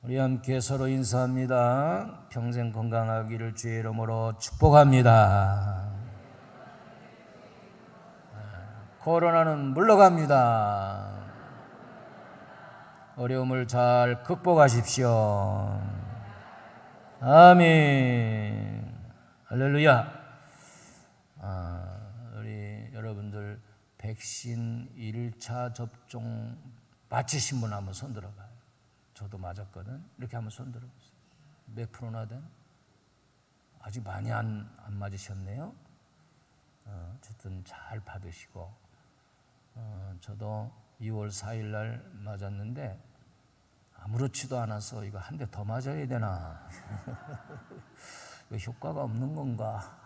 우리 함께 서로 인사합니다. 평생 건강하기를 주의 이름으로 축복합니다. 코로나는 물러갑니다. 어려움을 잘 극복하십시오. 아멘. 할렐루야. 우리 여러분들 백신 1차 접종 마치신 분 한번 손 들어봐요. 저도 맞았거든. 이렇게 한번 손 들어보세요. 몇 프로나 된? 아직 많이 안 맞으셨네요. 어쨌든 잘 받으시고, 저도 2월 4일 날 맞았는데 아무렇지도 않아서 이거 한 대 더 맞아야 되나? 이거 효과가 없는 건가?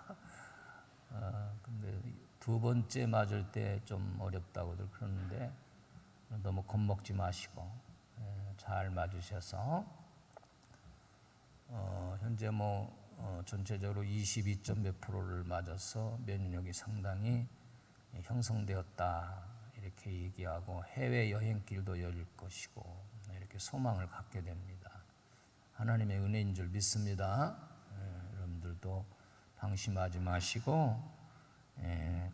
근데 두 번째 맞을 때 좀 어렵다고들 그러는데 너무 겁먹지 마시고 잘 맞으셔서 현재 전체적으로 22점 몇 프로를 맞아서 면역력이 상당히 형성되었다 이렇게 얘기하고 해외 여행길도 열릴 것이고 이렇게 소망을 갖게 됩니다. 하나님의 은혜인 줄 믿습니다. 여러분들도 방심하지 마시고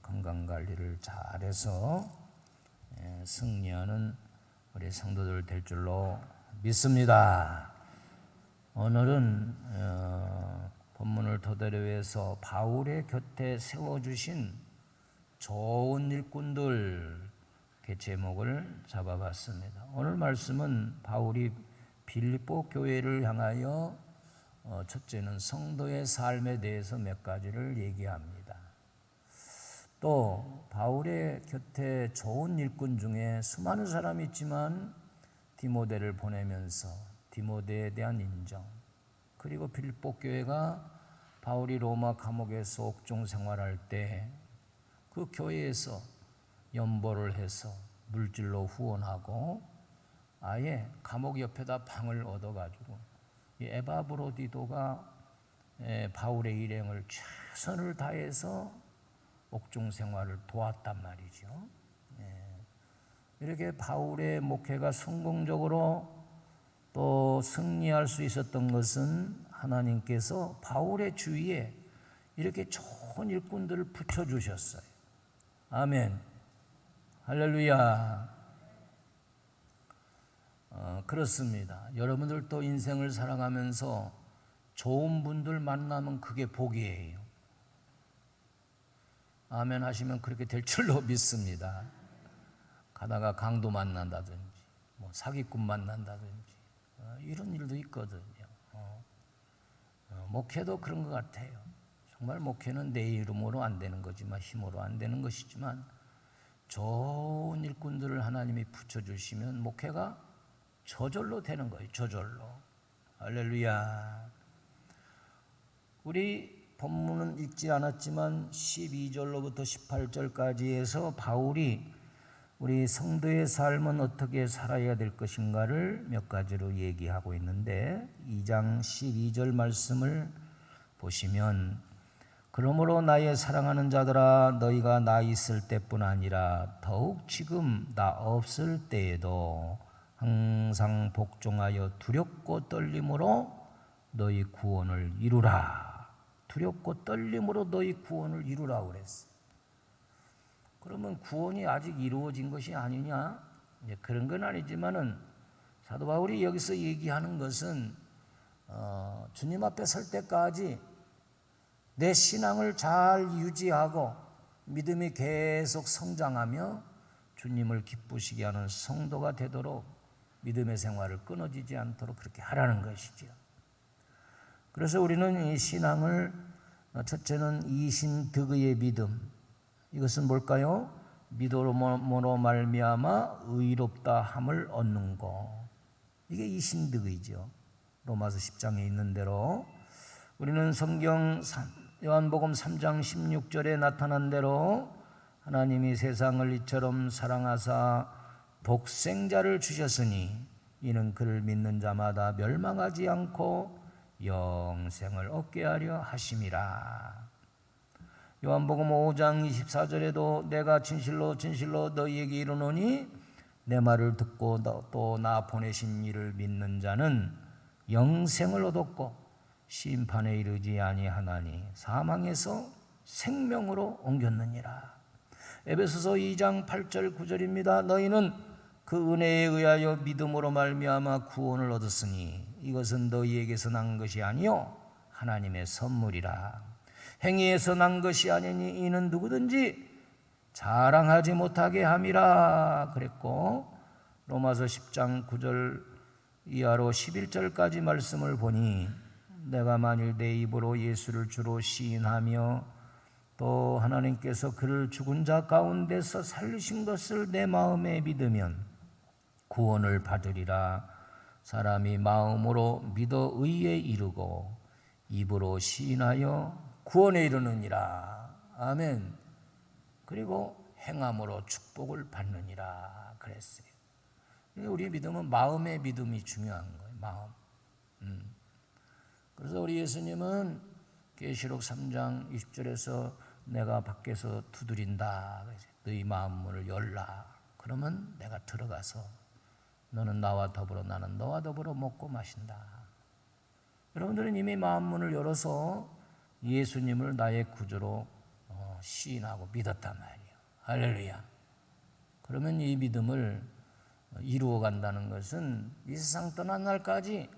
건강관리를 잘해서 승리하는 우리 성도들 될 줄로 믿습니다. 오늘은 본문을 토대로 해서 바울의 곁에 세워주신 좋은 일꾼들 이렇게 제목을 잡아봤습니다. 오늘 말씀은 바울이 빌립보 교회를 향하여 첫째는 성도의 삶에 대해서 몇 가지를 얘기합니다. 또 바울의 곁에 좋은 일꾼 중에 수많은 사람이 있지만 디모데를 보내면서 디모데에 대한 인정, 그리고 빌립보 교회가 바울이 로마 감옥에서 옥중 생활할 때 그 교회에서 연보를 해서 물질로 후원하고 아예 감옥 옆에다 방을 얻어가지고 이 에바브로디도가 바울의 일행을 최선을 다해서 옥중 생활을 도왔단 말이죠. 이렇게 바울의 목회가 성공적으로 또 승리할 수 있었던 것은 하나님께서 바울의 주위에 이렇게 좋은 일꾼들을 붙여주셨어요. 아멘. 할렐루야. 그렇습니다. 여러분들도 인생을 살아가면서 좋은 분들 만나면 그게 복이에요. 아멘 하시면 그렇게 될 줄로 믿습니다. 가다가 강도 만난다든지 사기꾼 만난다든지 이런 일도 있거든요. 목회도 그런 것 같아요. 정말 목회는 내 이름으로 안 되는 거지만 힘으로 안 되는 것이지만 좋은 일꾼들을 하나님이 붙여주시면 목회가 저절로 되는 거예요. 저절로. 할렐루야. 우리 본문은 읽지 않았지만 12절로부터 18절까지 해서 바울이 우리 성도의 삶은 어떻게 살아야 될 것인가를 몇 가지로 얘기하고 있는데 2장 12절 말씀을 보시면 그러므로 나의 사랑하는 자들아 너희가 나 있을 때뿐 아니라 더욱 지금 나 없을 때에도 항상 복종하여 두렵고 떨림으로 너희 구원을 이루라. 두렵고 떨림으로 너희 구원을 이루라고 그랬어. 그러면 구원이 아직 이루어진 것이 아니냐? 그런 건 아니지만은 사도 바울이 여기서 얘기하는 것은 주님 앞에 설 때까지 내 신앙을 잘 유지하고 믿음이 계속 성장하며 주님을 기쁘시게 하는 성도가 되도록 믿음의 생활을 끊어지지 않도록 그렇게 하라는 것이죠. 그래서 우리는 이 신앙을 첫째는 이신득의의 믿음, 이것은 뭘까요? 믿음으로 말미암아 의롭다 함을 얻는 것, 이게 이신득의죠. 로마서 10장에 있는 대로 우리는 성경 요한복음 3장 16절에 나타난 대로 하나님이 세상을 이처럼 사랑하사 독생자를 주셨으니 이는 그를 믿는 자마다 멸망하지 않고 영생을 얻게 하려 하심이라. 요한복음 5장 24절에도 내가 진실로 진실로 너희에게 이르노니 내 말을 듣고 또 나 보내신 이를 믿는 자는 영생을 얻었고 심판에 이르지 아니하나니 사망에서 생명으로 옮겼느니라. 에베소서 2장 8절 9절입니다. 너희는 그 은혜에 의하여 믿음으로 말미암아 구원을 얻었으니 이것은 너희에게서 난 것이 아니요 하나님의 선물이라. 행위에서 난 것이 아니니 이는 누구든지 자랑하지 못하게 함이라 그랬고, 로마서 10장 9절 이하로 11절까지 말씀을 보니 내가 만일 내 입으로 예수를 주로 시인하며 또 하나님께서 그를 죽은 자 가운데서 살리신 것을 내 마음에 믿으면 구원을 받으리라. 사람이 마음으로 믿어 의에 이르고 입으로 시인하여 구원에 이르느니라. 아멘. 그리고 행함으로 축복을 받느니라 그랬어요. 우리 믿음은 마음의 믿음이 중요한 거예요. 마음. 그래서 우리 예수님은 계시록 3장 20절에서 내가 밖에서 두드린다. 너희 마음 문을 열라. 그러면 내가 들어가서 너는 나와 더불어 나는 너와 더불어 먹고 마신다. 여러분들은 이미 마음 문을 열어서 예수님을 나의 구주로 시인하고 믿었단 말이에요. 할렐루야. 그러면 이 믿음을 이루어 간다는 것은 이 세상 떠난 날까지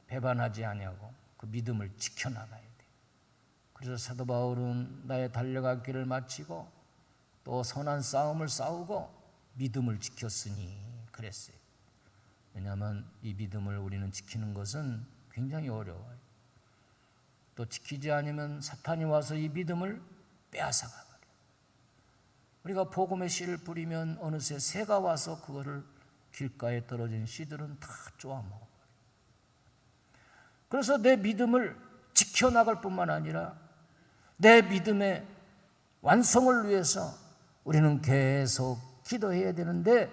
배반하지 아니하고 그 믿음을 지켜나가야 돼요. 그래서 사도 바울은 나의 달려갈 길을 마치고 또 선한 싸움을 싸우고 믿음을 지켰으니 그랬어요. 왜냐하면 이 믿음을 우리는 지키는 것은 굉장히 어려워요. 또 지키지 않으면 사탄이 와서 이 믿음을 빼앗아가 버려요. 우리가 복음의 씨를 뿌리면 어느새 새가 와서 그거를 길가에 떨어진 씨들은 다 쪼아 먹어버려요. 그래서 내 믿음을 지켜나갈 뿐만 아니라 내 믿음의 완성을 위해서 우리는 계속 기도해야 되는데,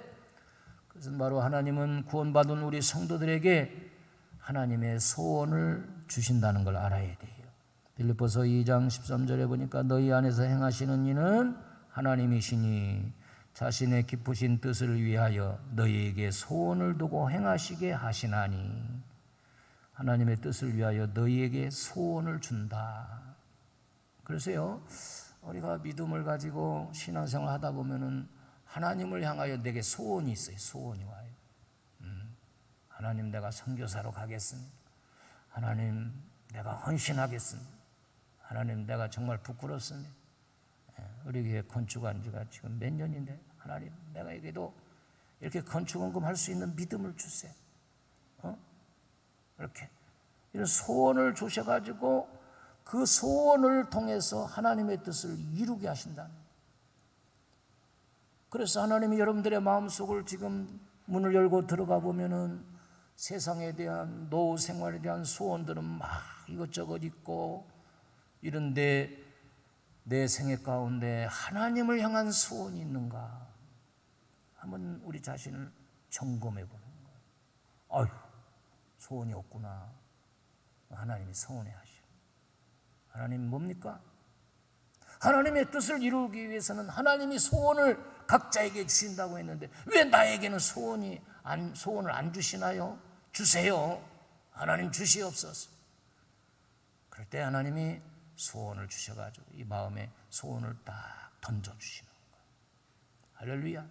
그것은 바로 하나님은 구원받은 우리 성도들에게 하나님의 소원을 주신다는 걸 알아야 돼요. 빌립보서 2장 13절에 보니까 너희 안에서 행하시는 이는 하나님이시니 자신의 기쁘신 뜻을 위하여 너희에게 소원을 두고 행하시게 하시나니, 하나님의 뜻을 위하여 너희에게 소원을 준다. 그래서요, 우리가 믿음을 가지고 신앙생활 하다 보면은 하나님을 향하여 내게 소원이 있어요. 소원이 와요. 하나님, 내가 선교사로 가겠습니다. 하나님, 내가 헌신하겠습니다. 하나님, 내가 정말 부끄럽습니다. 우리 교회 건축한 지가 지금 몇 년인데 하나님, 내가에게도 이렇게 건축원금 할 수 있는 믿음을 주세요. 이렇게 이런 소원을 주셔가지고 그 소원을 통해서 하나님의 뜻을 이루게 하신다는 거예요. 그래서 하나님이 여러분들의 마음속을 지금 문을 열고 들어가 보면은 세상에 대한 노후 생활에 대한 소원들은 막 이것저것 있고 이런데 내 생애 가운데 하나님을 향한 소원이 있는가 한번 우리 자신을 점검해 보는 거예요. 아유, 소원이 없구나. 하나님이 서운해 하시고. 하나님 뭡니까? 하나님의 뜻을 이루기 위해서는 하나님이 소원을 각자에게 주신다고 했는데 왜 나에게는 소원을 안 주시나요? 주세요. 하나님 주시옵소서. 그럴 때 하나님이 소원을 주셔가지고 이 마음에 소원을 딱 던져주시는 거예요. 할렐루야.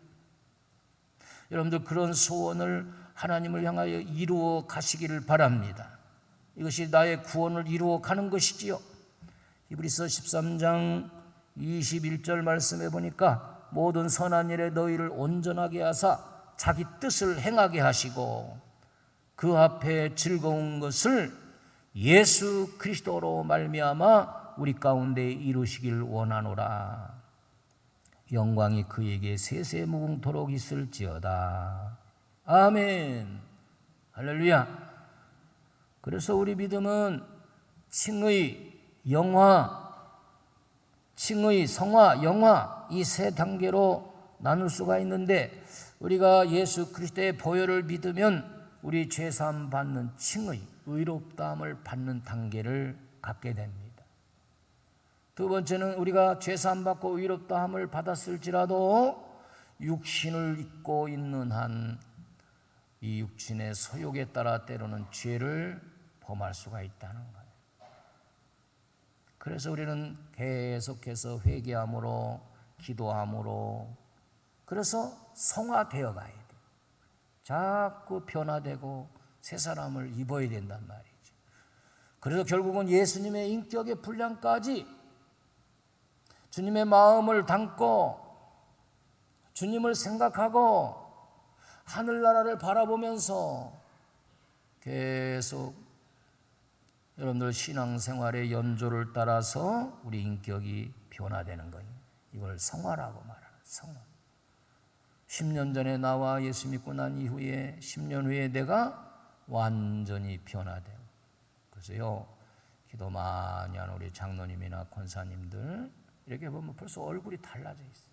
여러분들 그런 소원을 하나님을 향하여 이루어 가시기를 바랍니다. 이것이 나의 구원을 이루어 가는 것이지요. 히브리서 13장 21절 말씀해 보니까 모든 선한 일에 너희를 온전하게 하사 자기 뜻을 행하게 하시고 그 앞에 즐거운 것을 예수 그리스도로 말미암아 우리 가운데 이루시길 원하노라. 영광이 그에게 세세무궁토록 있을지어다. 아멘. 할렐루야. 그래서 우리 믿음은 칭의, 영화, 칭의, 성화, 영화 이 세 단계로 나눌 수가 있는데 우리가 예수 그리스도의 보혈을 믿으면 우리 죄사함 받는 칭의, 의롭다함을 받는 단계를 갖게 됩니다. 두 번째는 우리가 죄사함 받고 의롭다함을 받았을지라도 육신을 입고 있는 한 이 육신의 소욕에 따라 때로는 죄를 범할 수가 있다는 거예요. 그래서 우리는 계속해서 회개함으로, 기도함으로, 그래서 성화되어 가야 돼요. 자꾸 변화되고 새 사람을 입어야 된단 말이죠. 그래서 결국은 예수님의 인격의 분량까지 주님의 마음을 담고 주님을 생각하고 하늘나라를 바라보면서 계속 여러분들 신앙생활의 연조를 따라서 우리 인격이 변화되는 거예요. 이걸 성화라고 말하는 성화. 10년 전에 나와 예수 믿고 난 이후에 10년 후에 내가 완전히 변화되고, 그래서요 기도 많이 하는 우리 장로님이나 권사님들 이렇게 보면 벌써 얼굴이 달라져 있어요.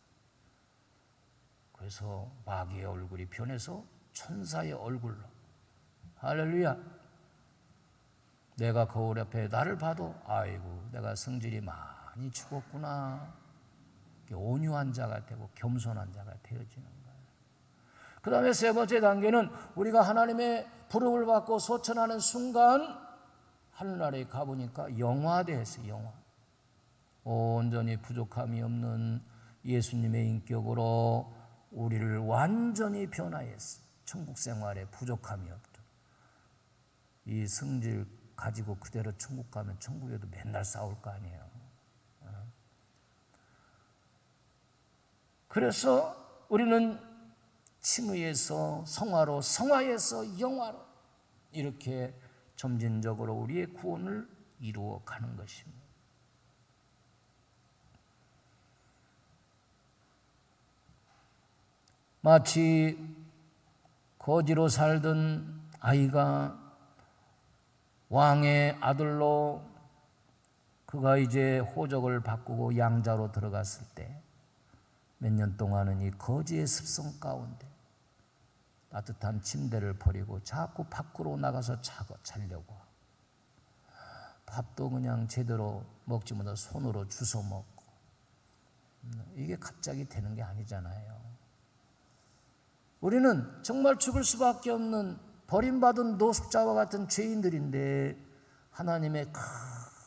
그래서 마귀의 얼굴이 변해서 천사의 얼굴로, 할렐루야. 내가 거울 앞에 나를 봐도 아이고 내가 성질이 많이 죽었구나, 온유한 자가 되고 겸손한 자가 되어지는 거예요. 그 다음에 세 번째 단계는 우리가 하나님의 부름을 받고 소천하는 순간 하늘나라에 가보니까 영화되었어요. 영화. 온전히 부족함이 없는 예수님의 인격으로 우리를 완전히 변화했어요. 천국 생활에 부족함이 없다. 이 성질 가지고 그대로 천국 가면 천국에도 맨날 싸울 거 아니에요. 그래서 우리는 칭의에서 성화로, 성화에서 영화로 이렇게 점진적으로 우리의 구원을 이루어 가는 것입니다. 마치 거지로 살던 아이가 왕의 아들로 그가 이제 호적을 바꾸고 양자로 들어갔을 때 몇 년 동안은 이 거지의 습성 가운데 따뜻한 침대를 버리고 자꾸 밖으로 나가서 자려고, 밥도 그냥 제대로 먹지 못하고 손으로 주워 먹고, 이게 갑자기 되는 게 아니잖아요. 우리는 정말 죽을 수밖에 없는 버림받은 노숙자와 같은 죄인들인데 하나님의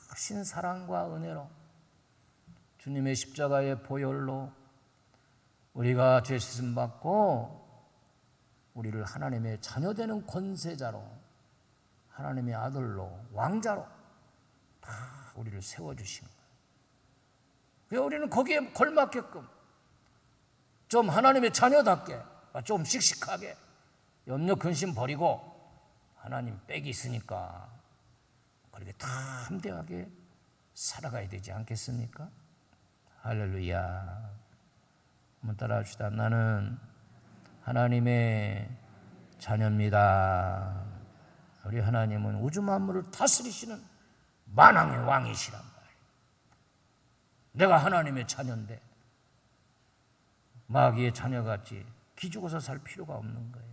크신 사랑과 은혜로 주님의 십자가의 보혈로 우리가 죄 씻음 받고 우리를 하나님의 자녀되는 권세자로, 하나님의 아들로, 왕자로 다 우리를 세워주신 거예요. 그래서 우리는 거기에 걸맞게끔 좀 하나님의 자녀답게, 좀 씩씩하게 염려 근심 버리고 하나님 빽이 있으니까 그렇게 담대하게 살아가야 되지 않겠습니까? 할렐루야. 한번 따라합시다. 나는 하나님의 자녀입니다. 우리 하나님은 우주 만물을 다스리시는 만왕의 왕이시란 말이에요. 내가 하나님의 자녀인데 마귀의 자녀같이 기죽어서 살 필요가 없는 거예요.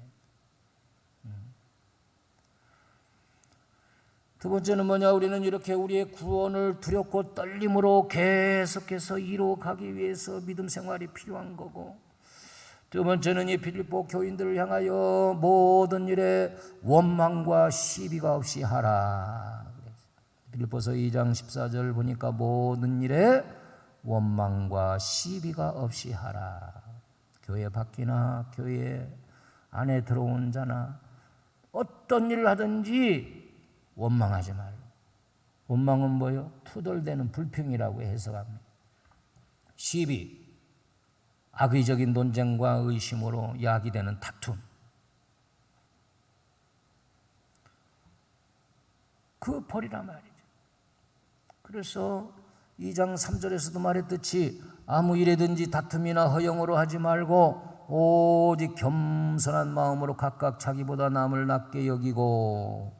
두 번째는 뭐냐? 우리는 이렇게 우리의 구원을 두렵고 떨림으로 계속해서 이루어가기 위해서 믿음 생활이 필요한 거고, 두 번째는 이 빌립보 교인들을 향하여 모든 일에 원망과 시비가 없이 하라. 빌립보서 2장 14절 보니까 모든 일에 원망과 시비가 없이 하라. 교회 밖이나 교회 안에 들어온 자나 어떤 일을 하든지 원망하지 말고. 원망은 뭐요? 투덜대는 불평이라고 해석합니다. 시비, 악의적인 논쟁과 의심으로 야기되는 다툼. 그 버리란 말이죠. 그래서 2장 3절에서도 말했듯이 아무 일에든지 다툼이나 허영으로 하지 말고 오직 겸손한 마음으로 각각 자기보다 남을 낮게 여기고,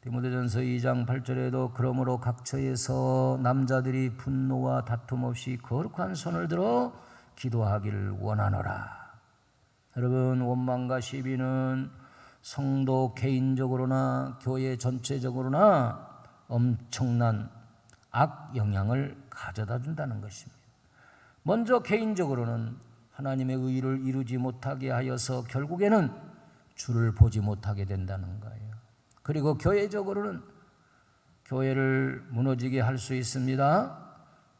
디모데전서 2장 8절에도 그러므로 각처에서 남자들이 분노와 다툼 없이 거룩한 손을 들어 기도하기를 원하노라. 여러분, 원망과 시비는 성도 개인적으로나 교회 전체적으로나 엄청난 악 영향을 가져다 준다는 것입니다. 먼저 개인적으로는 하나님의 의를 이루지 못하게 하여서 결국에는 주를 보지 못하게 된다는 거예요. 그리고 교회적으로는 교회를 무너지게 할 수 있습니다.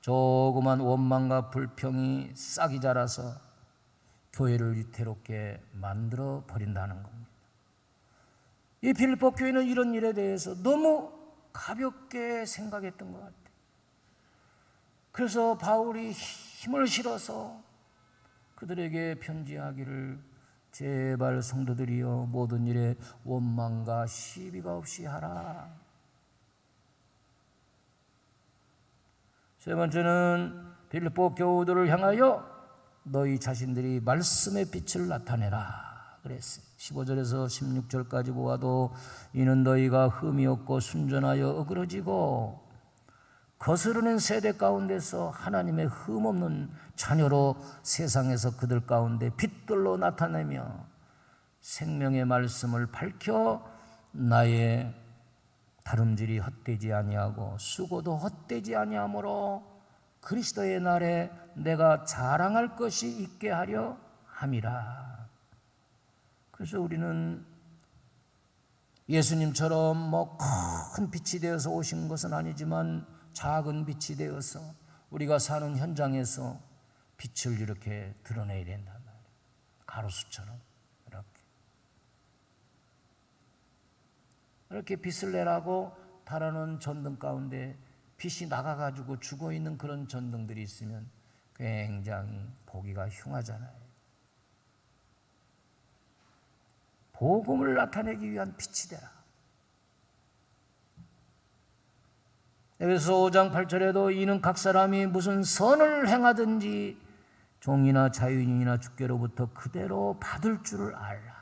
조그만 원망과 불평이 싹이 자라서 교회를 위태롭게 만들어 버린다는 겁니다. 이 빌립보 교회는 이런 일에 대해서 너무 가볍게 생각했던 것 같아요. 그래서 바울이 힘을 실어서 그들에게 편지하기를 제발 성도들이여 모든 일에 원망과 시비가 없이 하라. 세 번째는 빌립보 교우들을 향하여 너희 자신들이 말씀의 빛을 나타내라 그랬어요. 15절에서 16절까지 보아도 이는 너희가 흠이 없고 순전하여 어그러지고 거스르는 세대 가운데서 하나님의 흠 없는 자녀로 세상에서 그들 가운데 빛들로 나타내며 생명의 말씀을 밝혀 나의 다름질이 헛되지 아니하고 수고도 헛되지 아니하므로 그리스도의 날에 내가 자랑할 것이 있게 하려 함이라. 그래서 우리는 예수님처럼 큰 빛이 되어서 오신 것은 아니지만 작은 빛이 되어서 우리가 사는 현장에서 빛을 이렇게 드러내야 된단 말이에요. 가로수처럼 이렇게 빛을 내라고 달아놓은 전등 가운데 빛이 나가가지고 죽어있는 그런 전등들이 있으면 굉장히 보기가 흉하잖아요. 복음을 나타내기 위한 빛이 되라. 에베소서 5장 8절에도 이는 각 사람이 무슨 선을 행하든지 종이나 자유인이나 주께로부터 그대로 받을 줄을 알라.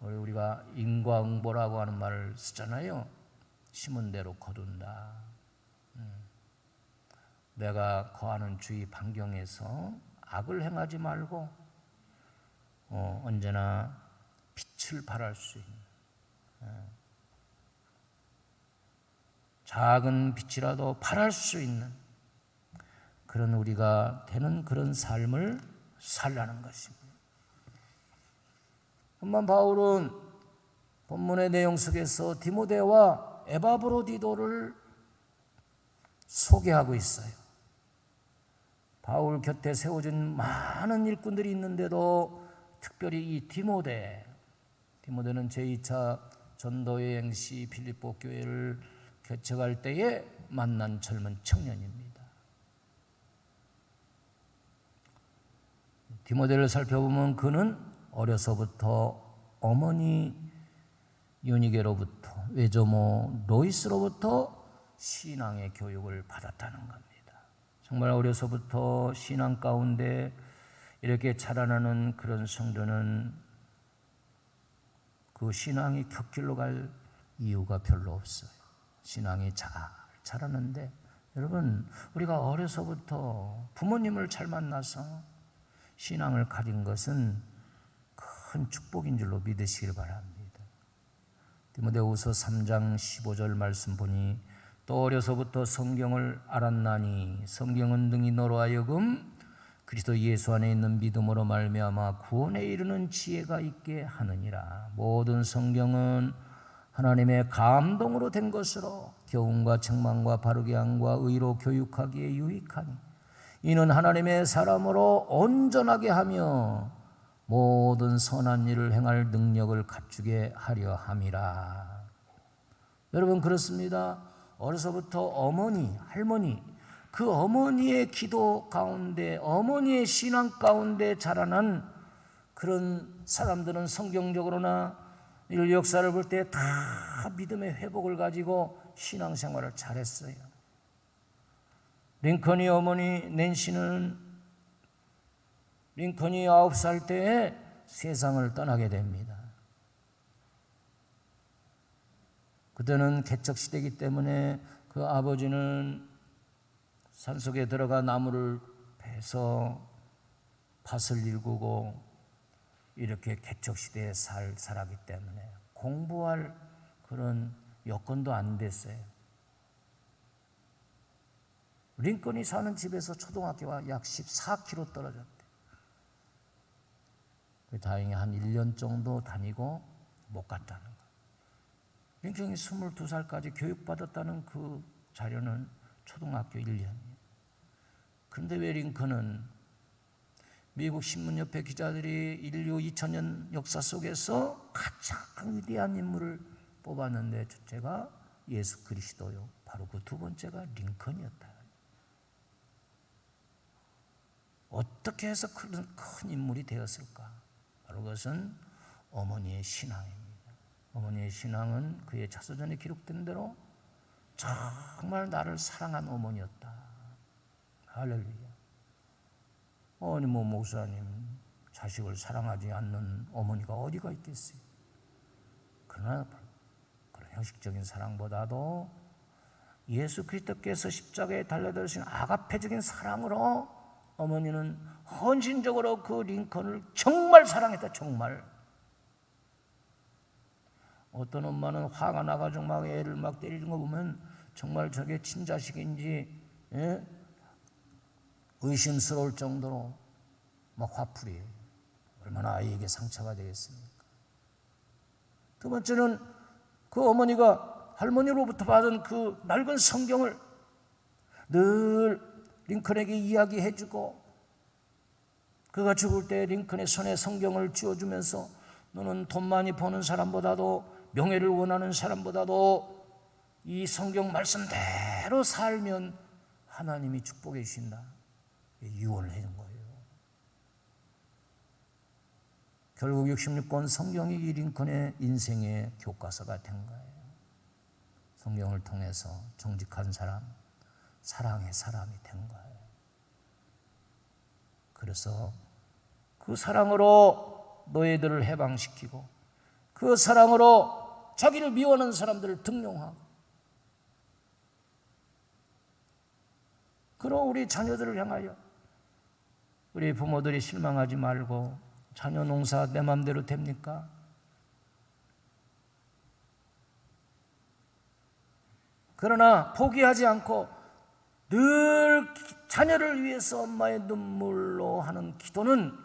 우리가 인과응보라고 하는 말을 쓰잖아요. 심은 대로 거둔다. 내가 거하는 주위 반경에서 악을 행하지 말고 언제나 빛을 발할 수 있는 작은 빛이라도 발할 수 있는 그런 우리가 되는 그런 삶을 살라는 것입니다. 한번 바울은 본문의 내용 속에서 디모데와 에바브로디도를 소개하고 있어요. 바울 곁에 세워진 많은 일꾼들이 있는데도 특별히 이 디모데는 제2차 전도여행 시 빌립보 교회를 개척할 때에 만난 젊은 청년입니다. 디모데를 살펴보면 그는 어려서부터 어머니 유니게로부터 외조모 로이스로부터 신앙의 교육을 받았다는 겁니다. 정말 어려서부터 신앙 가운데 이렇게 자라나는 그런 성도는 그 신앙이 곁길로 갈 이유가 별로 없어요. 신앙이 잘 자라는데 여러분 우리가 어려서부터 부모님을 잘 만나서 신앙을 가진 것은 큰 축복인 줄로 믿으시길 바랍니다. 디모데후서 3장 15절 말씀 보니 또 어려서부터 성경을 알았나니 성경은 능히 너로 하여금 그리스도 예수 안에 있는 믿음으로 말미암아 구원에 이르는 지혜가 있게 하느니라. 모든 성경은 하나님의 감동으로 된 것으로 교훈과 책망과 바르게 함과 의로 교육하기에 유익하니 이는 하나님의 사람으로 온전하게 하며 모든 선한 일을 행할 능력을 갖추게 하려 함이라. 여러분 그렇습니다. 어려서부터 어머니, 할머니 그 어머니의 기도 가운데 어머니의 신앙 가운데 자라난 그런 사람들은 성경적으로나 인류 역사를 볼 때 다 믿음의 회복을 가지고 신앙생활을 잘했어요. 링컨이 어머니 낸시는 링컨이 9살 때에 세상을 떠나게 됩니다. 그때는 개척시대이기 때문에 그 아버지는 산속에 들어가 나무를 베서 밭을 일구고 이렇게 개척시대에 살았기 때문에 공부할 그런 여건도 안 됐어요. 링컨이 사는 집에서 초등학교가 약 14km 떨어졌대. 다행히 한 1년 정도 다니고 못 갔다는 거예요. 링컨이 22살까지 교육받았다는 그 자료는 초등학교 1년이에요. 그런데 왜 링컨은 미국 신문협회 기자들이 인류 2000년 역사 속에서 가장 위대한 인물을 뽑았는데 첫째가 예수 그리스도요, 바로 그 두 번째가 링컨이었다. 어떻게 해서 그런 큰 인물이 되었을까? 바로 그것은 어머니의 신앙입니다. 어머니의 신앙은 그의 자서전에 기록된 대로 정말 나를 사랑한 어머니였다. 할렐루야. 아니 목사님, 자식을 사랑하지 않는 어머니가 어디가 있겠어요? 그러나 그런 형식적인 사랑보다도 예수 그리스도께서 십자가에 달려들으신 아가페적인 사랑으로 어머니는 헌신적으로 그 링컨을 정말 사랑했다. 정말. 어떤 엄마는 화가 나가지고 막 애를 막 때리는 거 보면 정말 저게 친자식인지 의심스러울 정도로 막 화풀이해요. 얼마나 아이에게 상처가 되겠습니까? 두 번째는 그 어머니가 할머니로부터 받은 그 낡은 성경을 늘 링컨에게 이야기해주고, 그가 죽을 때 링컨의 손에 성경을 쥐어주면서 너는 돈 많이 버는 사람보다도, 명예를 원하는 사람보다도 이 성경 말씀대로 살면 하나님이 축복해 주신다. 유언을 해준 거예요. 결국 66권 성경이 이 링컨의 인생의 교과서가 된 거예요. 성경을 통해서 정직한 사람, 사랑의 사람이 된 거예요. 그래서 그 사랑으로 노예들을 해방시키고, 그 사랑으로 자기를 미워하는 사람들을 등용하고, 그럼 우리 자녀들을 향하여 우리 부모들이 실망하지 말고, 자녀 농사 내 맘대로 됩니까? 그러나 포기하지 않고 늘 자녀를 위해서 엄마의 눈물로 하는 기도는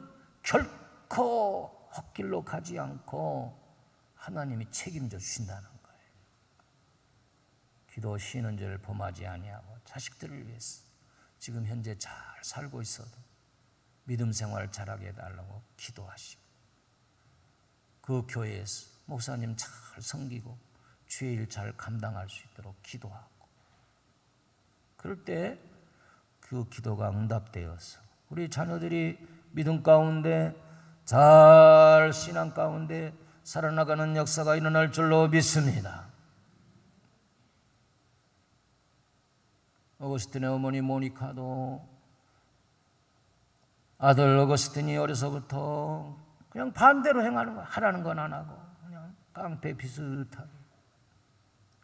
결코 헛길로 가지 않고 하나님이 책임져 주신다는 거예요. 기도 쉬는 죄를 범하지 아니하고 자식들을 위해서 지금 현재 잘 살고 있어도 믿음 생활 잘하게 해달라고 기도하시고, 그 교회에서 목사님 잘 섬기고 주의 일 잘 감당할 수 있도록 기도하고, 그럴 때 그 기도가 응답되어서 우리 자녀들이 믿음 가운데 잘 신앙 가운데 살아나가는 역사가 일어날 줄로 믿습니다. 어거스틴의 어머니 모니카도 아들 어거스틴이 어려서부터 그냥 반대로 행하는 거야. 하라는 건 안 하고 그냥 깡패 비슷하게.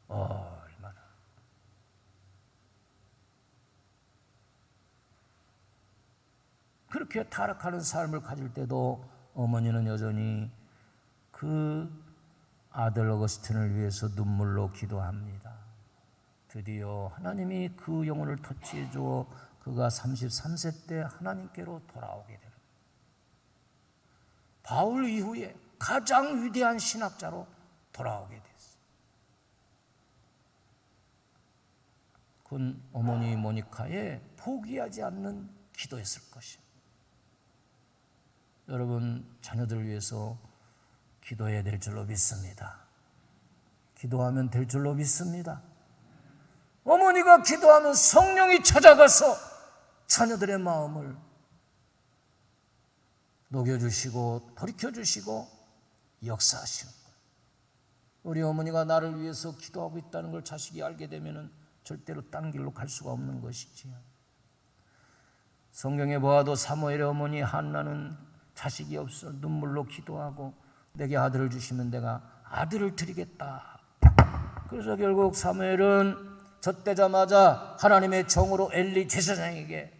얼마나. 그렇게 타락하는 삶을 가질 때도 어머니는 여전히 그 아들 어거스틴을 위해서 눈물로 기도합니다. 드디어 하나님이 그 영혼을 터치해 주어 그가 33세 때 하나님께로 돌아오게 됩니다. 바울 이후에 가장 위대한 신학자로 돌아오게 됐어요. 그건 어머니 모니카의 포기하지 않는 기도였을 것입니다. 여러분, 자녀들을 위해서 기도해야 될 줄로 믿습니다. 기도하면 될 줄로 믿습니다. 어머니가 기도하면 성령이 찾아가서 자녀들의 마음을 녹여주시고 돌이켜주시고 역사하시는 거예요. 우리 어머니가 나를 위해서 기도하고 있다는 걸 자식이 알게 되면 절대로 딴 길로 갈 수가 없는 것이지요. 성경에 보아도 사무엘의 어머니 한나는 자식이 없어 눈물로 기도하고 내게 아들을 주시면 내가 아들을 드리겠다. 그래서 결국 사무엘은 젖되자마자 하나님의 종으로 엘리 제사장에게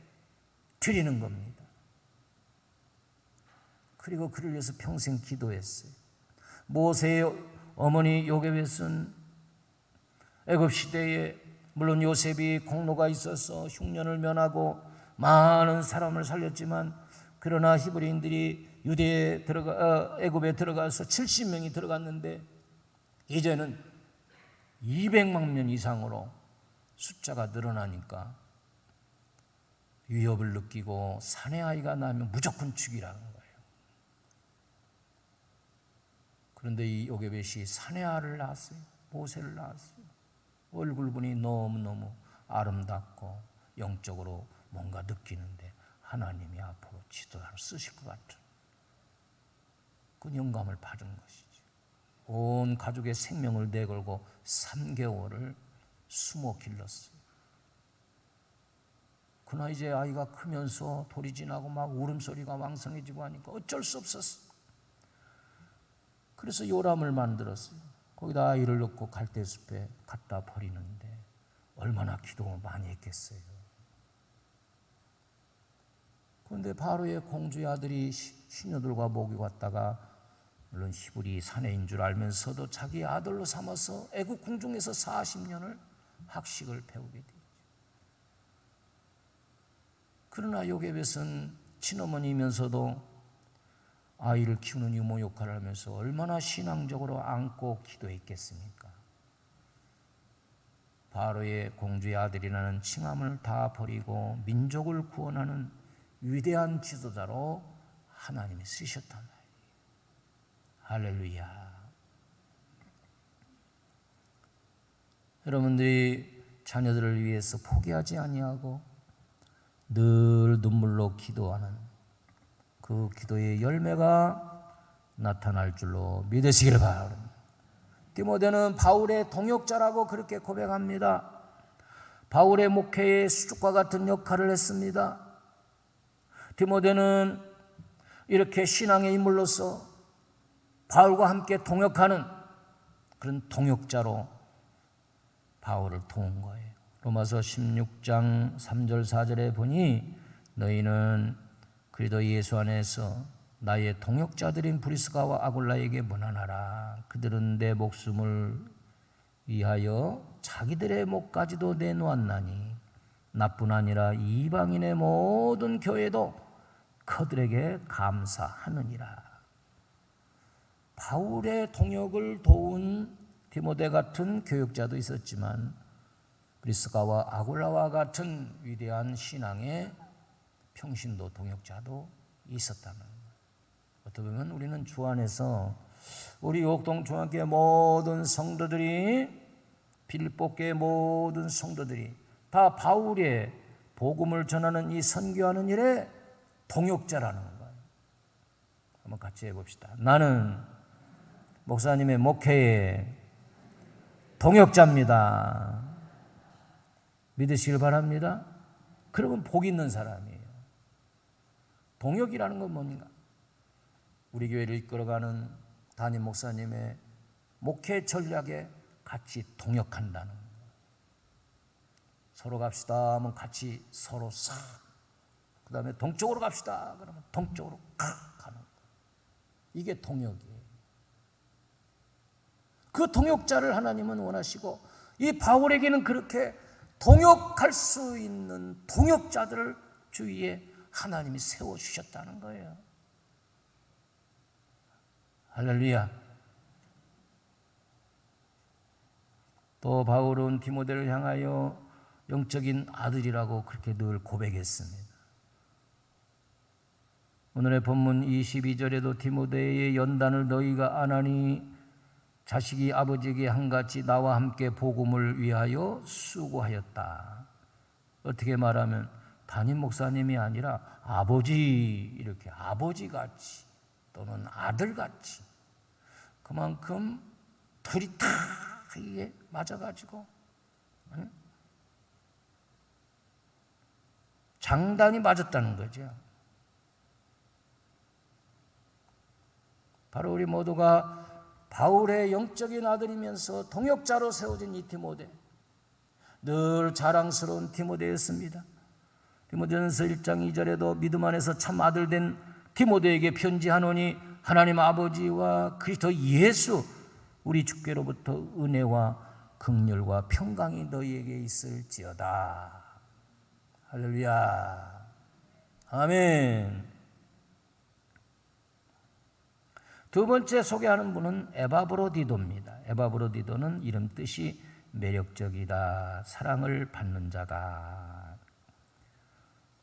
드리는 겁니다. 그리고 그를 위해서 평생 기도했어요. 모세의 어머니 요게벳은 애굽 시대에 물론 요셉이 공로가 있어서 흉년을 면하고 많은 사람을 살렸지만, 그러나 히브리인들이 애굽에 들어가서 70명이 들어갔는데 이제는 200만 명 이상으로 숫자가 늘어나니까 위협을 느끼고 사내 아이가 나면 무조건 죽이라는 거예요. 그런데 이 요게벳이 사내 아를 낳았어요. 모세를 낳았어요. 얼굴분이 너무너무 아름답고 영적으로 뭔가 느끼는데 하나님이 앞으로 지도자로 쓰실 것 같은 그 영감을 받은 것이죠. 온 가족의 생명을 내걸고 3개월을 숨어 길렀어요. 그러나 이제 아이가 크면서 돌이 지나고 막 울음소리가 왕성해지고 하니까 어쩔 수 없었어요. 그래서 요람을 만들었어요. 거기다 아이를 넣고 갈대숲에 갖다 버리는데 얼마나 기도 많이 했겠어요. 그런데 바로의 공주의 아들이 시녀들과 목이 왔다가 물론 히브리 사내인 줄 알면서도 자기 아들로 삼아서 애국 궁중에서 40년을 학식을 배우게 되죠. 그러나 요게벳은 친어머니이면서도 아이를 키우는 유모 역할을 하면서 얼마나 신앙적으로 안고 기도했겠습니까? 바로의 공주의 아들이라는 칭함을 다 버리고 민족을 구원하는 위대한 지도자로 하나님이 쓰셨단 말이에요. 할렐루야. 여러분들이 자녀들을 위해서 포기하지 아니하고 늘 눈물로 기도하는 그 기도의 열매가 나타날 줄로 믿으시길 바랍니다. 디모데는 바울의 동역자라고 그렇게 고백합니다. 바울의 목회에 수족과 같은 역할을 했습니다. 디모데는 이렇게 신앙의 인물로서 바울과 함께 동역하는 그런 동역자로 바울을 도운 거예요. 로마서 16장 3절 4절에 보니 너희는 그리스도 예수 안에서 나의 동역자들인 브리스가와 아굴라에게 문안하라. 그들은 내 목숨을 위하여 자기들의 목까지도 내놓았나니 나뿐 아니라 이방인의 모든 교회도 그들에게 감사하느니라. 바울의 동역을 도운 디모데 같은 교역자도 있었지만 브리스가와 아굴라와 같은 위대한 신앙의 평신도 동역자도 있었다는 거예요. 어떻게 보면 우리는 주 안에서 우리 욕동 중앙교회 모든 성도들이 빌립보교회 모든 성도들이 다 바울의 복음을 전하는 이 선교하는 일에 동역자라는 거예요. 한번 같이 해봅시다. 나는 목사님의 목회의 동역자입니다. 믿으시길 바랍니다. 그러면 복 있는 사람이에요. 동역이라는 건 뭔가? 우리 교회를 이끌어가는 담임 목사님의 목회 전략에 같이 동역한다는 거예요. 서로 갑시다 하면 같이 서로 싹, 그 다음에 동쪽으로 갑시다 그러면 동쪽으로 칵 가는 거예요. 이게 동역이에요. 그 동역자를 하나님은 원하시고 이 바울에게는 그렇게 동역할 수 있는 동역자들을 주위에 하나님이 세워주셨다는 거예요. 할렐루야. 또 바울은 디모데를 향하여 영적인 아들이라고 그렇게 늘 고백했습니다. 오늘의 본문 22절에도 디모데의 연단을 너희가 안하니 자식이 아버지에게 한같이 나와 함께 복음을 위하여 수고하였다. 어떻게 말하면 담임 목사님이 아니라 아버지, 이렇게 아버지같이 또는 아들같이 그만큼 둘이 다 이게 맞아가지고 장단이 맞았다는 거죠. 바로 우리 모두가 바울의 영적인 아들이면서 동역자로 세워진 이 디모데, 늘 자랑스러운 디모데였습니다. 디모데전서 1장 2절에도 믿음 안에서 참 아들 된 디모데에게 편지하노니 하나님 아버지와 그리스도 예수 우리 주께로부터 은혜와 긍휼과 평강이 너희에게 있을지어다. 할렐루야. 아멘. 두 번째 소개하는 분은 에바브로디도입니다. 에바브로디도는 이름 뜻이 매력적이다, 사랑을 받는 자다.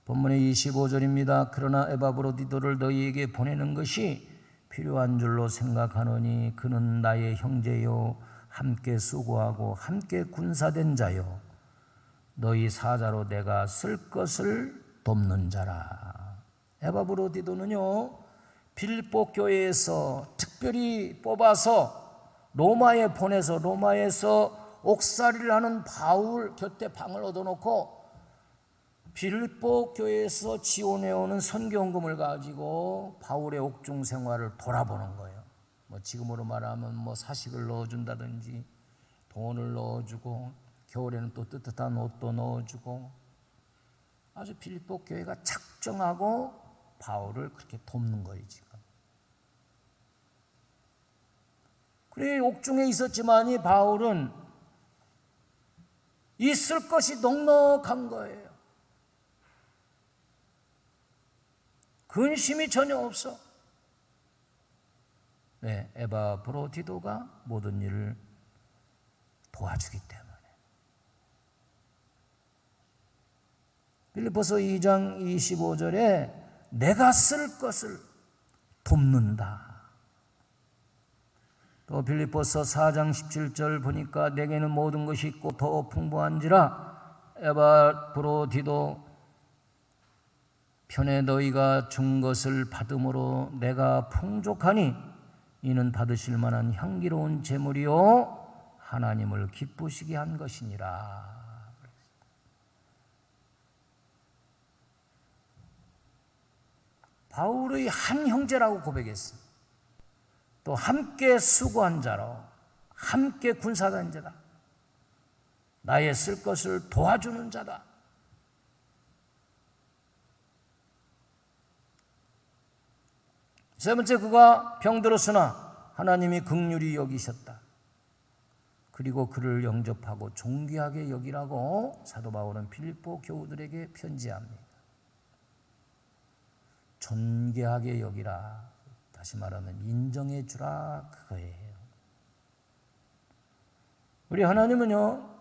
본문의 25절입니다. 그러나 에바브로디도를 너희에게 보내는 것이 필요한 줄로 생각하노니 그는 나의 형제요 함께 수고하고 함께 군사된 자요 너희 사자로 내가 쓸 것을 돕는 자라. 에바브로디도는요, 빌립보 교회에서 특별히 뽑아서 로마에 보내서 로마에서 옥살이를 하는 바울 곁에 방을 얻어놓고 빌립보 교회에서 지원해오는 선교헌금을 가지고 바울의 옥중 생활을 돌아보는 거예요. 뭐 지금으로 말하면 뭐 사식을 넣어준다든지 돈을 넣어주고 겨울에는 또 뜨뜻한 옷도 넣어주고 아주 빌립보 교회가 작정하고 바울을 그렇게 돕는 거예요 지금. 그래 옥중에 있었지만이 바울은 있을 것이 넉넉한 거예요. 근심이 전혀 없어. 네, 에바브로디도가 모든 일을 도와주기 때문에. 빌립보서 2장 25절에 내가 쓸 것을 돕는다. 또 빌립보서 4장 17절 보니까 내게는 모든 것이 있고 더 풍부한지라 에바브로디도 편에 너희가 준 것을 받음으로 내가 풍족하니 이는 받으실 만한 향기로운 제물이요 하나님을 기쁘시게 한 것이니라. 바울의 한 형제라고 고백했습니다. 또 함께 수고한 자로 함께 군사된 자다. 나의 쓸 것을 도와주는 자다. 세 번째, 그가 병들었으나 하나님이 긍휼히 여기셨다. 그리고 그를 영접하고 존귀하게 여기라고 사도 바울은 빌립보 교우들에게 편지합니다. 존귀하게 여기라, 다시 말하면 인정해 주라, 그거예요. 우리 하나님은요,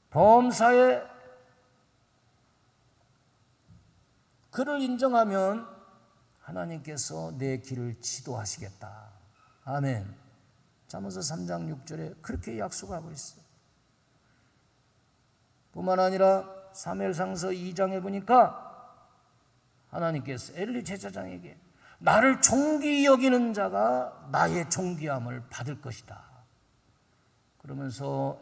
범사에 그를 인정하면 하나님께서 내 길을 지도하시겠다. 아멘. 잠언서 3장 6절에 그렇게 약속하고 있어요. 뿐만 아니라 사무엘상서 2장에 보니까 하나님께서 엘리 제사장에게 나를 존귀히 여기는 자가 나의 존귀함을 받을 것이다. 그러면서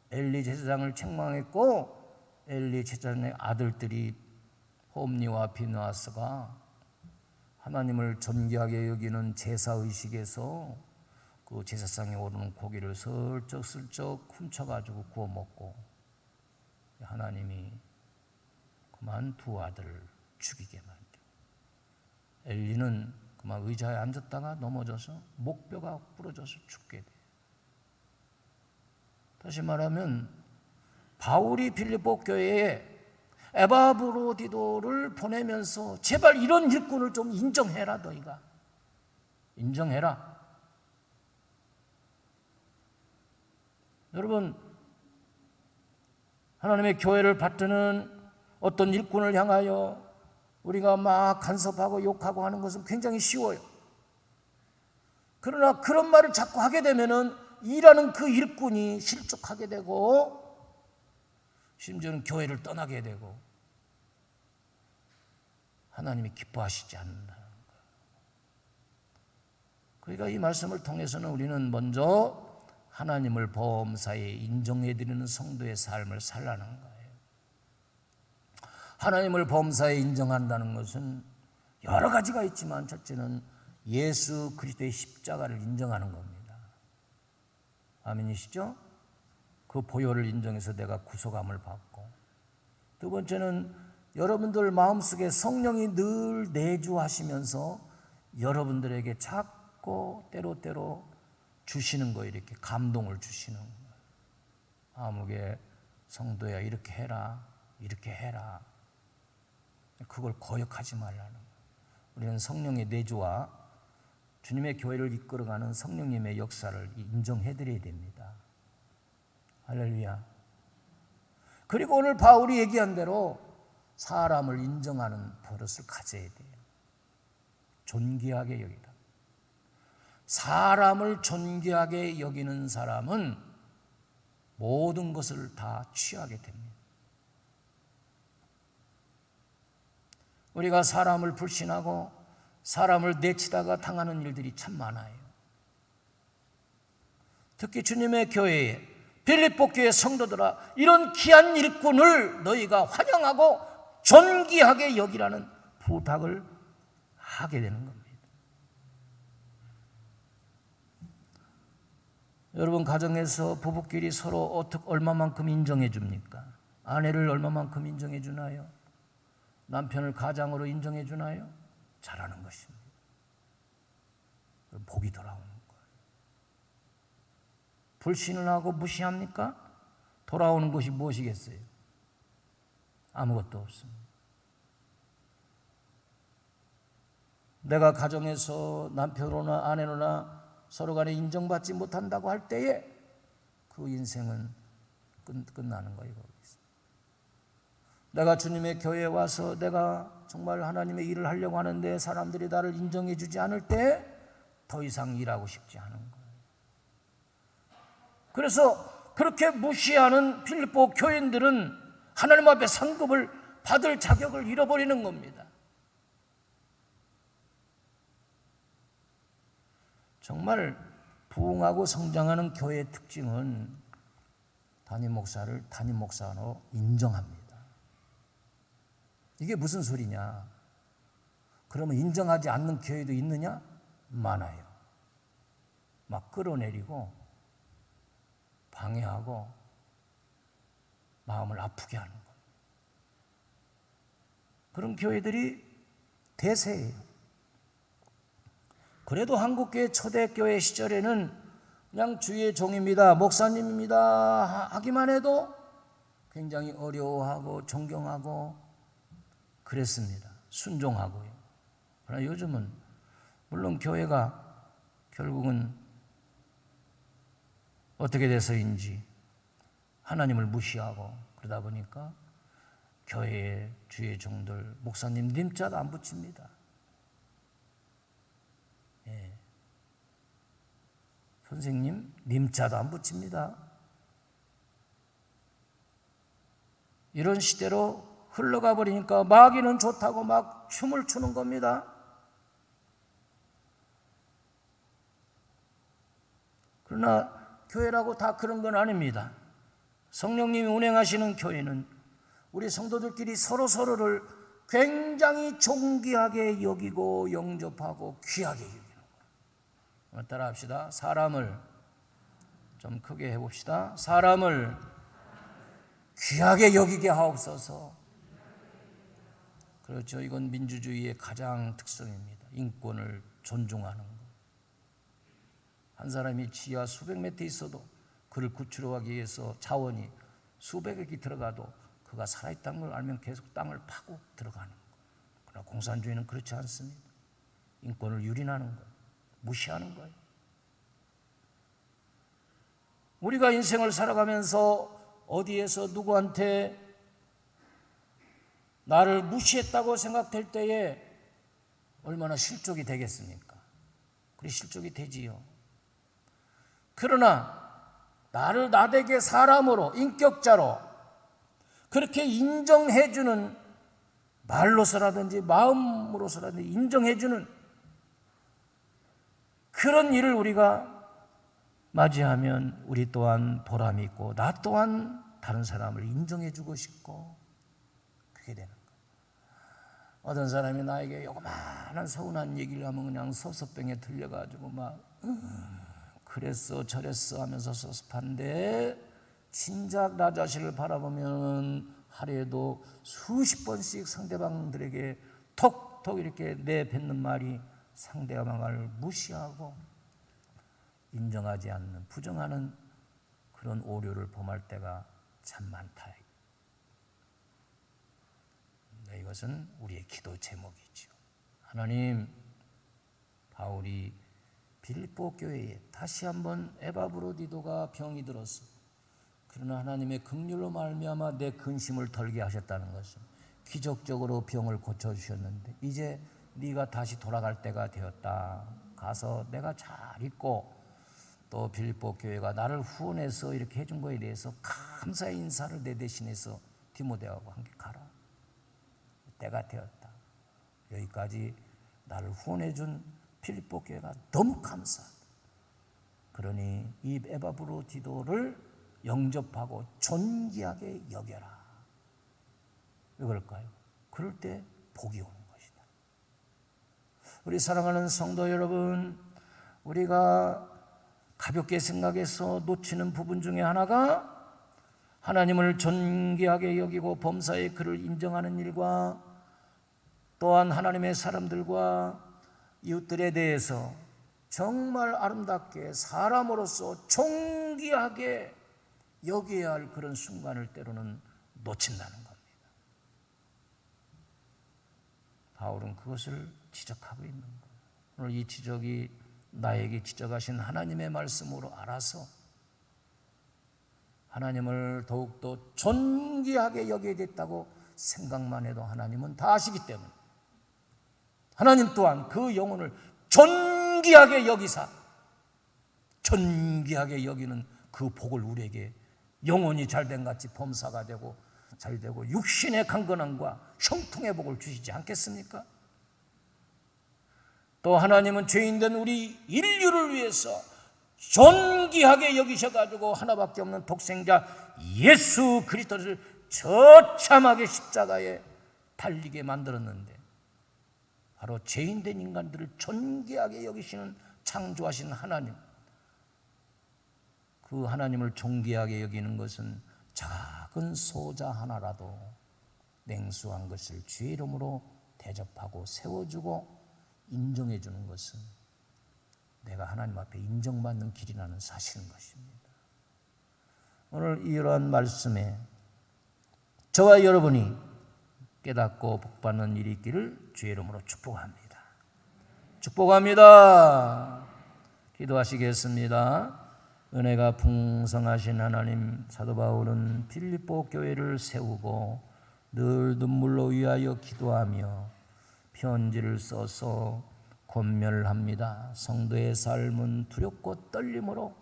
엘리 제사장을 책망했고 엘리 제사장의 아들들이 홈니와 비느하스가 하나님을 존귀하게 여기는 제사의식에서 그 제사상에 오르는 고기를 슬쩍슬쩍 훔쳐가지고 구워 먹고 하나님이 그만 두 아들을 죽이게 만들어. 엘리는 그만 의자에 앉았다가 넘어져서 목뼈가 부러져서 죽게 돼. 다시 말하면 바울이 빌립보 교회에 에바브로디도를 보내면서 제발 이런 일꾼을 좀 인정해라. 너희가 인정해라. 여러분, 하나님의 교회를 받드는 어떤 일꾼을 향하여 우리가 막 간섭하고 욕하고 하는 것은 굉장히 쉬워요. 그러나 그런 말을 자꾸 하게 되면은 일하는 그 일꾼이 실족하게 되고 심지어는 교회를 떠나게 되고 하나님이 기뻐하시지 않는다는 거예요. 그러니까 이 말씀을 통해서는 우리는 먼저 하나님을 범사에 인정해드리는 성도의 삶을 살라는 거예요. 하나님을 범사에 인정한다는 것은 여러 가지가 있지만 첫째는 예수 그리스도의 십자가를 인정하는 겁니다. 아멘이시죠? 그 보혈을 인정해서 내가 구속함을 받고, 두 번째는 여러분들 마음속에 성령이 늘 내주하시면서 여러분들에게 자꾸 때로 주시는 거예요. 이렇게 감동을 주시는 거예요. 아무개 성도야 이렇게 해라, 이렇게 해라. 그걸 거역하지 말라는 거예요. 우리는 성령의 내주와 주님의 교회를 이끌어가는 성령님의 역사를 인정해드려야 됩니다. 할렐루야. 그리고 오늘 바울이 얘기한 대로 사람을 인정하는 버릇을 가져야 돼요. 존귀하게 여기다. 사람을 존귀하게 여기는 사람은 모든 것을 다 취하게 됩니다. 우리가 사람을 불신하고 사람을 내치다가 당하는 일들이 참 많아요. 특히 주님의 교회에 빌립보 교회 성도들아, 이런 귀한 일꾼을 너희가 환영하고 존귀하게 여기라는 부탁을 하게 되는 겁니다. 여러분, 가정에서 부부끼리 서로 얼마만큼 인정해 줍니까? 아내를 얼마만큼 인정해 주나요? 남편을 가장으로 인정해 주나요? 잘하는 것입니다. 복이 돌아오는 거예요. 불신을 하고 무시합니까? 돌아오는 것이 무엇이겠어요? 아무것도 없습니다. 내가 가정에서 남편이나 아내나 서로 간에 인정받지 못한다고 할 때에 그 인생은 끝나는 거예요. 내가 주님의 교회에 와서 내가 정말 하나님의 일을 하려고 하는데 사람들이 나를 인정해 주지 않을 때 더 이상 일하고 싶지 않은 거예요. 그래서 그렇게 무시하는 빌립보 교인들은 하나님 앞에 상급을 받을 자격을 잃어버리는 겁니다. 정말 부흥하고 성장하는 교회의 특징은 담임 목사를 담임 목사로 인정합니다. 이게 무슨 소리냐? 그러면 인정하지 않는 교회도 있느냐? 많아요. 막 끌어내리고 방해하고 마음을 아프게 하는 거예요. 그런 교회들이 대세예요. 그래도 한국교회 초대교회 시절에는 그냥 주의 종입니다, 목사님입니다 하기만 해도 굉장히 어려워하고 존경하고 그랬습니다. 순종하고요. 그러나 요즘은 물론 교회가 결국은 어떻게 돼서인지 하나님을 무시하고 그러다 보니까 교회의 주의 종들 목사님 님자도 안 붙입니다. 예. 선생님 님자도 안 붙입니다. 이런 시대로 흘러가 버리니까 마귀는 좋다고 막 춤을 추는 겁니다. 그러나 교회라고 다 그런 건 아닙니다. 성령님이 운행하시는 교회는 우리 성도들끼리 서로를 굉장히 존귀하게 여기고 영접하고 귀하게 여기는 거예요. 따라 합시다. 사람을 좀 크게 해봅시다. 사람을 귀하게 여기게 하옵소서. 그렇죠. 이건 민주주의의 가장 특성입니다. 인권을 존중하는 것. 한 사람이 지하 수백 미터 있어도 그를 구출하기 위해서 자원이 수백억이 들어가도 그가 살아있다는 걸 알면 계속 땅을 파고 들어가는 거예요. 그러나 공산주의는 그렇지 않습니다. 인권을 유린하는 거예요. 무시하는 거예요. 우리가 인생을 살아가면서 어디에서 누구한테 나를 무시했다고 생각될 때에 얼마나 실족이 되겠습니까? 그래 실족이 되지요. 그러나 나를 나되게 사람으로 인격자로 그렇게 인정해주는 말로서라든지 마음으로서라든지 인정해주는 그런 일을 우리가 맞이하면 우리 또한 보람이 있고 나 또한 다른 사람을 인정해주고 싶고 그게 되는 거예요. 어떤 사람이 나에게 요만한 서운한 얘기를 하면 그냥 섭섭병에 들려가지고 막 그랬어 저랬어 하면서 섭섭한데 진작 나 자신을 바라보면 하루에도 수십 번씩 상대방들에게 톡톡 이렇게 내뱉는 말이 상대방을 무시하고 인정하지 않는 부정하는 그런 오류를 범할 때가 참 많다. 이것은 우리의 기도 제목이죠. 하나님, 바울이 빌립보 교회에 다시 한번 에바브로디도가 병이 들었어. 그러나 하나님의 긍휼로 말미암아 내 근심을 덜게 하셨다는 것은 기적적으로 병을 고쳐주셨는데 이제 네가 다시 돌아갈 때가 되었다. 가서 내가 잘 있고 또 빌립보 교회가 나를 후원해서 이렇게 해준 거에 대해서 감사의 인사를 내 대신해서 디모데하고 함께 가라. 때가 되었다. 여기까지 나를 후원해준 빌립보 교회가 너무 감사하다. 그러니 이 에바브로디도를 영접하고 존귀하게 여겨라. 왜 그럴까요? 그럴 때 복이 오는 것이다. 우리 사랑하는 성도 여러분, 우리가 가볍게 생각해서 놓치는 부분 중에 하나가 하나님을 존귀하게 여기고 범사의 그를 인정하는 일과 또한 하나님의 사람들과 이웃들에 대해서 정말 아름답게 사람으로서 존귀하게 여겨야 할 그런 순간을 때로는 놓친다는 겁니다. 바울은 그것을 지적하고 있는 거예요. 오늘 이 지적이 나에게 지적하신 하나님의 말씀으로 알아서 하나님을 더욱더 존귀하게 여겨야 됐다고 생각만 해도 하나님은 다 아시기 때문에 하나님 또한 그 영혼을 존귀하게 여기사 존귀하게 여기는 그 복을 우리에게 영혼이 잘된 같이 범사가 되고 잘되고 육신의 강건함과 형통의 복을 주시지 않겠습니까? 또 하나님은 죄인된 우리 인류를 위해서 존귀하게 여기셔가지고 하나밖에 없는 독생자 예수 그리스도를 처참하게 십자가에 달리게 만들었는데 바로 죄인된 인간들을 존귀하게 여기시는 창조하신 하나님, 그 하나님을 존귀하게 여기는 것은 작은 소자 하나라도 냉수한 것을 주의 이름으로 대접하고 세워주고 인정해 주는 것은 내가 하나님 앞에 인정받는 길이라는 사실인 것입니다. 오늘 이러한 말씀에 저와 여러분이 깨닫고 복받는 일이 있기를 주의 이름으로 축복합니다. 축복합니다. 기도하시겠습니다. 은혜가 풍성하신 하나님, 사도 바울은 빌립보 교회를 세우고 늘 눈물로 위하여 기도하며 편지를 써서 권면합니다. 성도의 삶은 두렵고 떨림으로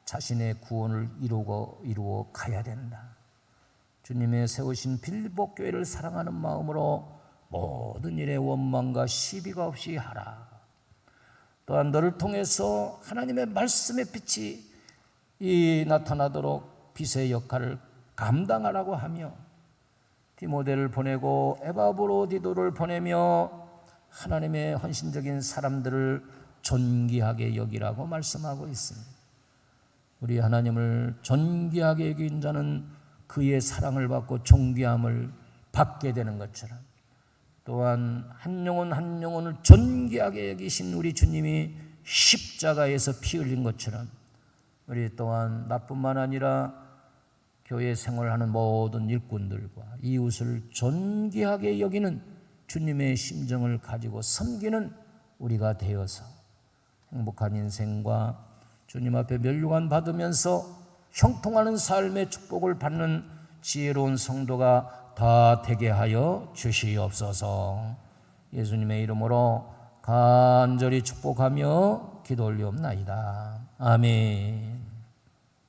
자신의 구원을 이루어 가야 된다. 주님의 세우신 빌립보 교회를 사랑하는 마음으로 모든 일에 원망과 시비가 없이 하라. 또한 너를 통해서 하나님의 말씀의 빛이 나타나도록 빛의 역할을 감당하라고 하며 디모데를 보내고 에바브로디도를 보내며 하나님의 헌신적인 사람들을 존귀하게 여기라고 말씀하고 있습니다. 우리 하나님을 존귀하게 여긴 자는 그의 사랑을 받고 존귀함을 받게 되는 것처럼 또한 한 영혼 한 영혼을 존귀하게 여기신 우리 주님이 십자가에서 피 흘린 것처럼 우리 또한 나뿐만 아니라 교회 생활하는 모든 일꾼들과 이웃을 존귀하게 여기는 주님의 심정을 가지고 섬기는 우리가 되어서 행복한 인생과 주님 앞에 멸류관 받으면서 형통하는 삶의 축복을 받는 지혜로운 성도가 다 되게 하여 주시옵소서. 예수님의 이름으로 간절히 축복하며 기도 올리옵나이다. 아멘.